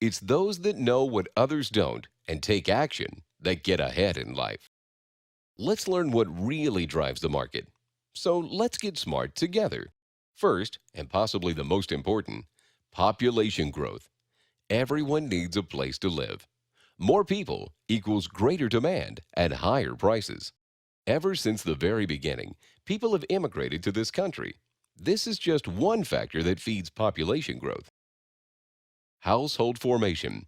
It's those that know what others don't and take action that get ahead in life. Let's learn what really drives the market. So let's get smart together. First, and possibly the most important, population growth. Everyone needs a place to live. More people equals greater demand at higher prices. Ever since the very beginning, people have immigrated to this country. This is just one factor that feeds population growth. Household formation.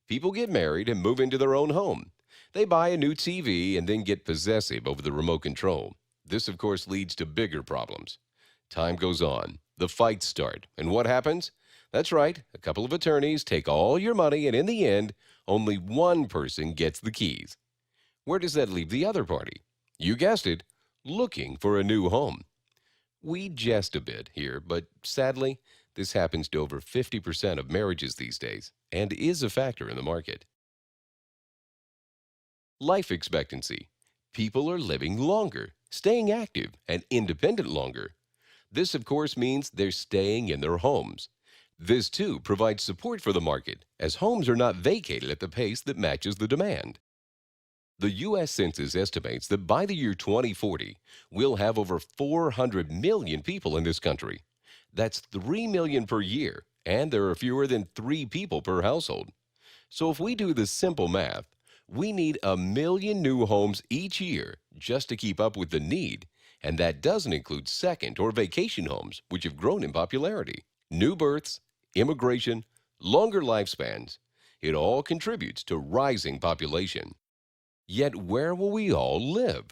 People get married and move into their own home. They buy a new TV and then get possessive over the remote control. This, of course, leads to bigger problems. Time goes on, the fights start, and what happens? That's right, a couple of attorneys take all your money, and in the end, only one person gets the keys. Where does that leave the other party? You guessed it, looking for a new home. We jest a bit here, but sadly, this happens to over 50% of marriages these days and is a factor in the market. Life expectancy. People are living longer, staying active and independent longer. This, of course, means they're staying in their homes. This, too, provides support for the market, as homes are not vacated at the pace that matches the demand. The U.S. Census estimates that by the year 2040, we'll have over 400 million people in this country. That's 3 million per year, and there are fewer than 3 people per household. So if we do the simple math, we need a million new homes each year just to keep up with the need, and that doesn't include second or vacation homes, which have grown in popularity. New births, immigration, longer lifespans, it all contributes to rising population. Yet where will we all live?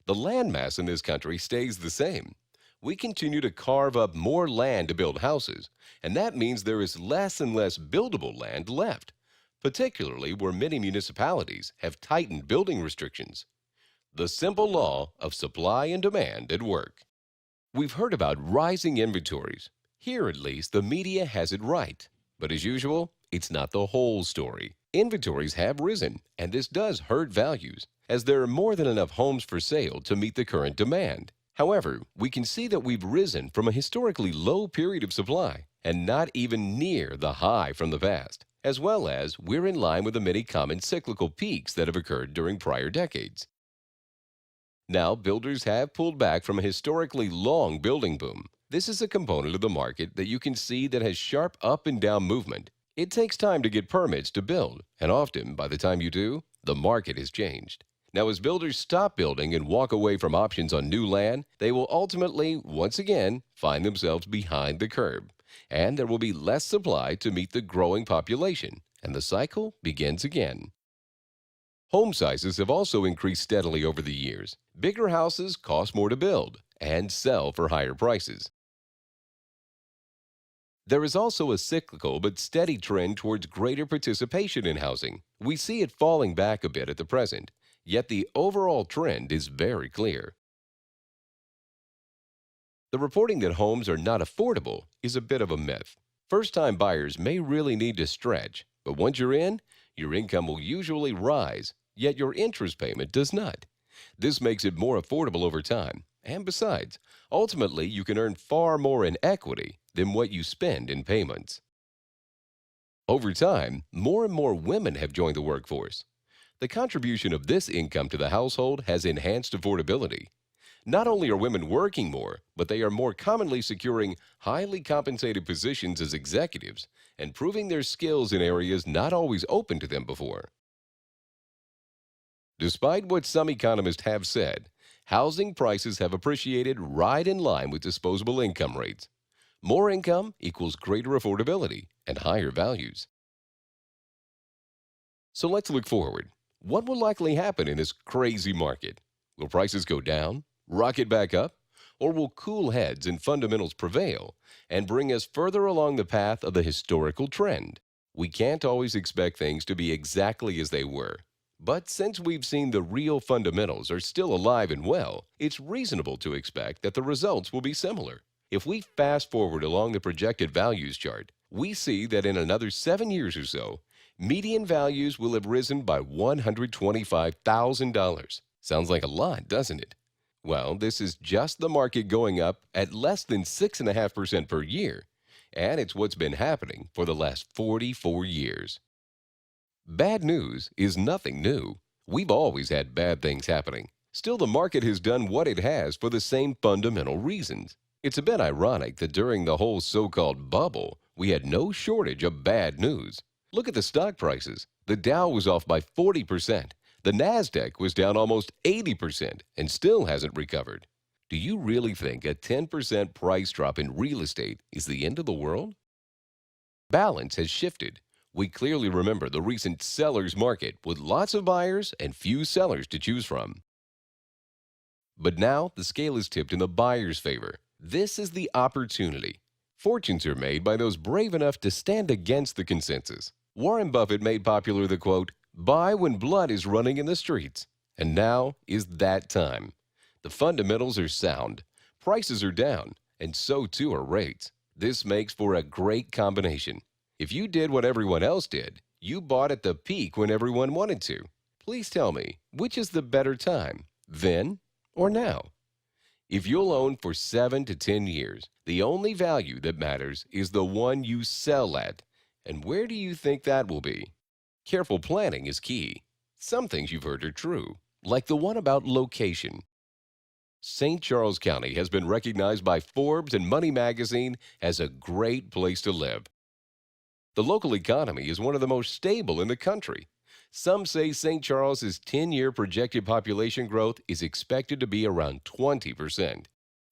The landmass in this country stays the same. We continue to carve up more land to build houses, and that means there is less and less buildable land left, particularly where many municipalities have tightened building restrictions. The simple law of supply and demand at work. We've heard about rising inventories. Here, at least, the media has it right. But as usual, it's not the whole story. Inventories have risen, and this does hurt values, as there are more than enough homes for sale to meet the current demand. However, we can see that we've risen from a historically low period of supply and not even near the high from the past, as well as we're in line with the many common cyclical peaks that have occurred during prior decades. Now, builders have pulled back from a historically long building boom. This is a component of the market that you can see that has sharp up and down movement. It takes time to get permits to build, and often, by the time you do, the market has changed. Now, as builders stop building and walk away from options on new land, they will ultimately, once again, find themselves behind the curve, and there will be less supply to meet the growing population, and the cycle begins again. Home sizes have also increased steadily over the years. Bigger houses cost more to build and sell for higher prices. There is also a cyclical but steady trend towards greater participation in housing. We see it falling back a bit at the present, yet the overall trend is very clear. The reporting that homes are not affordable is a bit of a myth. First-time buyers may really need to stretch, but once you're in, your income will usually rise, yet your interest payment does not. This makes it more affordable over time, and besides, ultimately you can earn far more in equity than what you spend in payments. Over time, more and more women have joined the workforce. The contribution of this income to the household has enhanced affordability. Not only are women working more, but they are more commonly securing highly compensated positions as executives and proving their skills in areas not always open to them before. Despite what some economists have said, housing prices have appreciated right in line with disposable income rates. More income equals greater affordability and higher values. So let's look forward. What will likely happen in this crazy market? Will prices go down, rocket back up, or will cool heads and fundamentals prevail and bring us further along the path of the historical trend? We can't always expect things to be exactly as they were. But since we've seen the real fundamentals are still alive and well, it's reasonable to expect that the results will be similar. If we fast forward along the projected values chart, we see that in another 7 years or so, median values will have risen by $125,000. Sounds like a lot, doesn't it? Well, this is just the market going up at less than 6.5% per year, and it's what's been happening for the last 44 years. Bad news is nothing new. We've always had bad things happening. Still, the market has done what it has for the same fundamental reasons. It's a bit ironic that during the whole so-called bubble, we had no shortage of bad news. Look at the stock prices. The Dow was off by 40%. The Nasdaq was down almost 80% and still hasn't recovered. Do you really think a 10% price drop in real estate is the end of the world? Balance has shifted. We clearly remember the recent seller's market with lots of buyers and few sellers to choose from. But now the scale is tipped in the buyer's favor. This is the opportunity. Fortunes are made by those brave enough to stand against the consensus. Warren Buffett made popular the quote, "Buy when blood is running in the streets." And now is that time. The fundamentals are sound, prices are down, and so too are rates. This makes for a great combination. If you did what everyone else did, you bought at the peak when everyone wanted to. Please tell me, which is the better time, then or now? If you'll own for 7 to 10 years, the only value that matters is the one you sell at. And where do you think that will be? Careful planning is key. Some things you've heard are true, like the one about location. St. Charles County has been recognized by Forbes and Money Magazine as a great place to live. The local economy is one of the most stable in the country. Some say St. Charles's 10-year projected population growth is expected to be around 20%.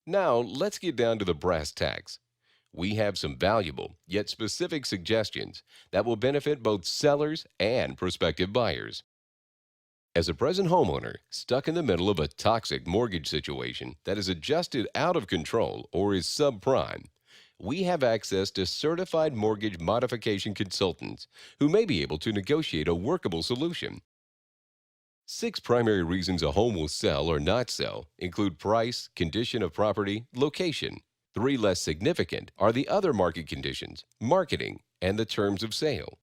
Now, let's get down to the brass tacks. We have some valuable yet specific suggestions that will benefit both sellers and prospective buyers. As a present homeowner stuck in the middle of a toxic mortgage situation that is adjusted out of control or is subprime, we have access to certified mortgage modification consultants who may be able to negotiate a workable solution. 6 primary reasons a home will sell or not sell include price, condition of property, location. 3 less significant are the other market conditions, marketing, and the terms of sale.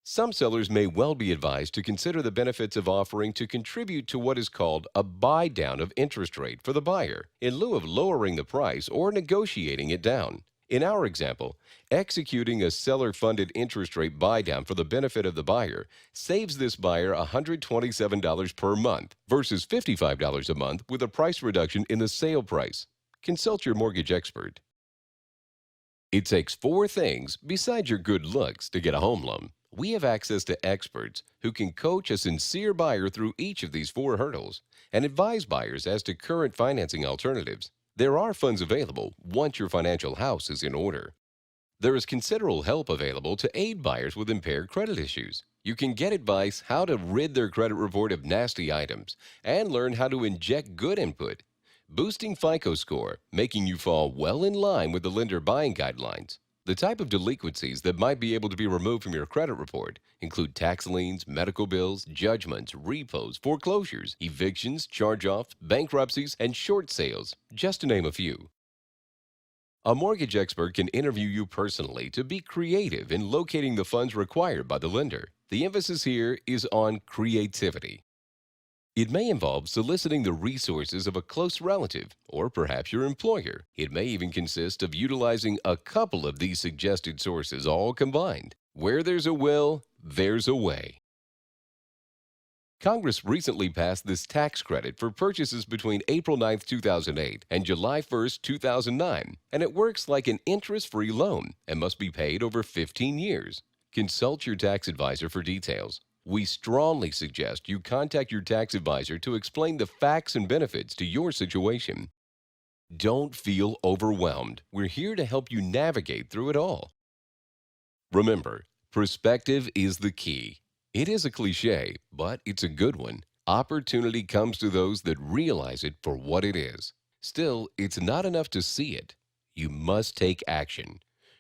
Some sellers may well be advised to consider the benefits of offering to contribute to what is called a buy down of interest rate for the buyer in lieu of lowering the price or negotiating it down. In our example, executing a seller-funded interest rate buy-down for the benefit of the buyer saves this buyer $127 per month versus $55 a month with a price reduction in the sale price. Consult your mortgage expert. It takes 4 things besides your good looks to get a home loan. We have access to experts who can coach a sincere buyer through each of these 4 hurdles and advise buyers as to current financing alternatives. There are funds available once your financial house is in order. There is considerable help available to aid buyers with impaired credit issues. You can get advice how to rid their credit report of nasty items and learn how to inject good input, boosting FICO score, making you fall well in line with the lender buying guidelines. The type of delinquencies that might be able to be removed from your credit report include tax liens, medical bills, judgments, repos, foreclosures, evictions, charge-offs, bankruptcies, and short sales, just to name a few. A mortgage expert can interview you personally to be creative in locating the funds required by the lender. The emphasis here is on creativity. It may involve soliciting the resources of a close relative or perhaps your employer. It may even consist of utilizing a couple of these suggested sources all combined. Where there's a will, there's a way. Congress recently passed this tax credit for purchases between April 9, 2008 and July 1, 2009, and it works like an interest-free loan and must be paid over 15 years. Consult your tax advisor for details. We strongly suggest you contact your tax advisor to explain the facts and benefits to your situation. Don't feel overwhelmed. We're here to help you navigate through it all. Remember, perspective is the key. It is a cliche, but it's a good one. Opportunity comes to those that realize it for what it is. Still, it's not enough to see it. You must take action.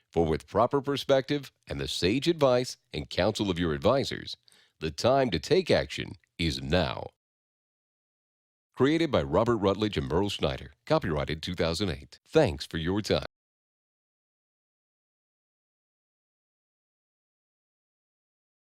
For with proper perspective and the sage advice and counsel of your advisors, the time to take action is now. Created by Robert Rutledge and Merle Schneider. Copyrighted 2008. Thanks for your time.